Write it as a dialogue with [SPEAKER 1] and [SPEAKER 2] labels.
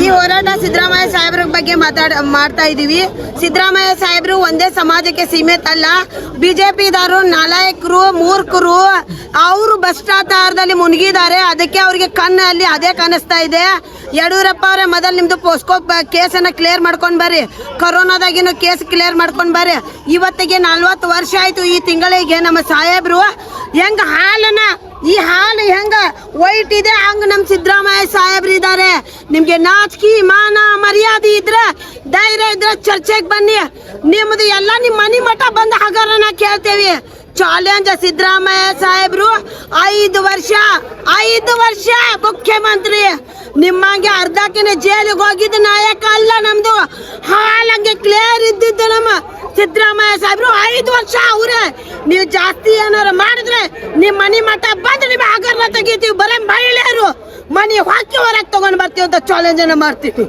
[SPEAKER 1] ಈ ಹೋರಾಟ ಸಿದ್ದರಾಮಯ್ಯ ಸಾಹೇಬ್ರ ಬಗ್ಗೆ ಮಾಡ್ತಾ ಇದೀವಿ. ಸಿದ್ದರಾಮಯ್ಯ ಸಾಹೇಬ್ರು ಒಂದೇ ಸಮಾಜಕ್ಕೆ ಸೀಮಿತ ಅಲ್ಲ. ಬಿಜೆಪಿದಾರು ನಾಲಾಯಕರು, ಮೂರ್ಖರು, ಅವರು ಭ್ರಷ್ಟಾಚಾರದಲ್ಲಿ ಮುಳುಗಿದ್ದಾರೆ. ಅದಕ್ಕೆ ಅವರಿಗೆ ಕಣ್ಣಲ್ಲಿ ಅದೇ ಕಾಣಿಸ್ತಾ ಇದೆ. ಯಡಿಯೂರಪ್ಪ ಅವರೇ ಮೊದಲು ನಿಮ್ದು ಪೋಸ್ಕೋ ಕೇಸನ್ನ ಕ್ಲಿಯರ್ ಮಾಡ್ಕೊಂಡ್ ಬರ್ರಿ, ಕೊರೋನಾದಾಗಿನ ಕೇಸ್ ಕ್ಲಿಯರ್ ಮಾಡ್ಕೊಂಡ್ ಬರ್ರಿ. ಇವತ್ತಿಗೆ 40 ವರ್ಷ ಆಯ್ತು. ಈ ತಿಂಗಳಿಗೆ ನಮ್ಮ ಸಾಹೇಬ್ರು ಹೆಂಗ ಹಾಲನ್ನ, ಈ ಹಾಲು ಹೆಂಗ ವೈಟ್ ಇದೆ ಹಂಗ ನಮ್ ಸಿದ್ದರಾಮಯ್ಯ ಸಾಹೇಬ್ರು ಇದ್ದಾರೆ. ನಿಮ್ಗೆ ನಾಚಿಕೆ ಮಾನ ಮರ್ಯಾದೆ ಇದ್ರೆ, ಧೈರ್ಯ ಇದ್ರೆ ಚರ್ಚೆಗೆ ಬನ್ನಿ. ನಿಮ್ದು ಎಲ್ಲ ನಿಮ್ ಮನಿ ಮಠ ಬಂದ ಹಗರನ ಕೇಳ್ತೇವಿ. ಚಾಲೆಂಜ್ ಸಿದ್ದರಾಮಯ್ಯ ಸಾಹೇಬ್ರು 5 ವರ್ಷ ಮುಖ್ಯಮಂತ್ರಿ. ನಿಮ್ಮಂಗೆ ಅರ್ಧಕ್ಕಿನ ಜೈಲಿಗೆ ಹೋಗಿದ್ದ ನಾಯಕ ಅಲ್ಲ ನಮ್ದು. ಹಾಲಂಗೆ ಕ್ಲಿಯರ್ ಇದ್ದಿದ್ದು ನಮ್ಮ ಸಿದ್ದರಾಮಯ್ಯ ಸಾಹೇಬ್ರು 5 ವರ್ಷ ಅವ್ರೆ. ನೀವು ಜಾಸ್ತಿ ಏನಾರ ಮಾಡಿದ್ರೆ ನಿಮ್ ಮನಿ ಮಠ ಬಂದು ನಿಮ್ ಹಗರನ ತೆಗಿತೀವಿ. ಬರೀ ಮಹಿಳೆಯರು ಮನಿ ಹಾಕಿ ಹೊರಗೆ ತಗೊಂಡ್ ಬರ್ತೀವಿ ಅಂತ ಚಾಲೆಂಜ್ ಮಾಡ್ತೀವಿ.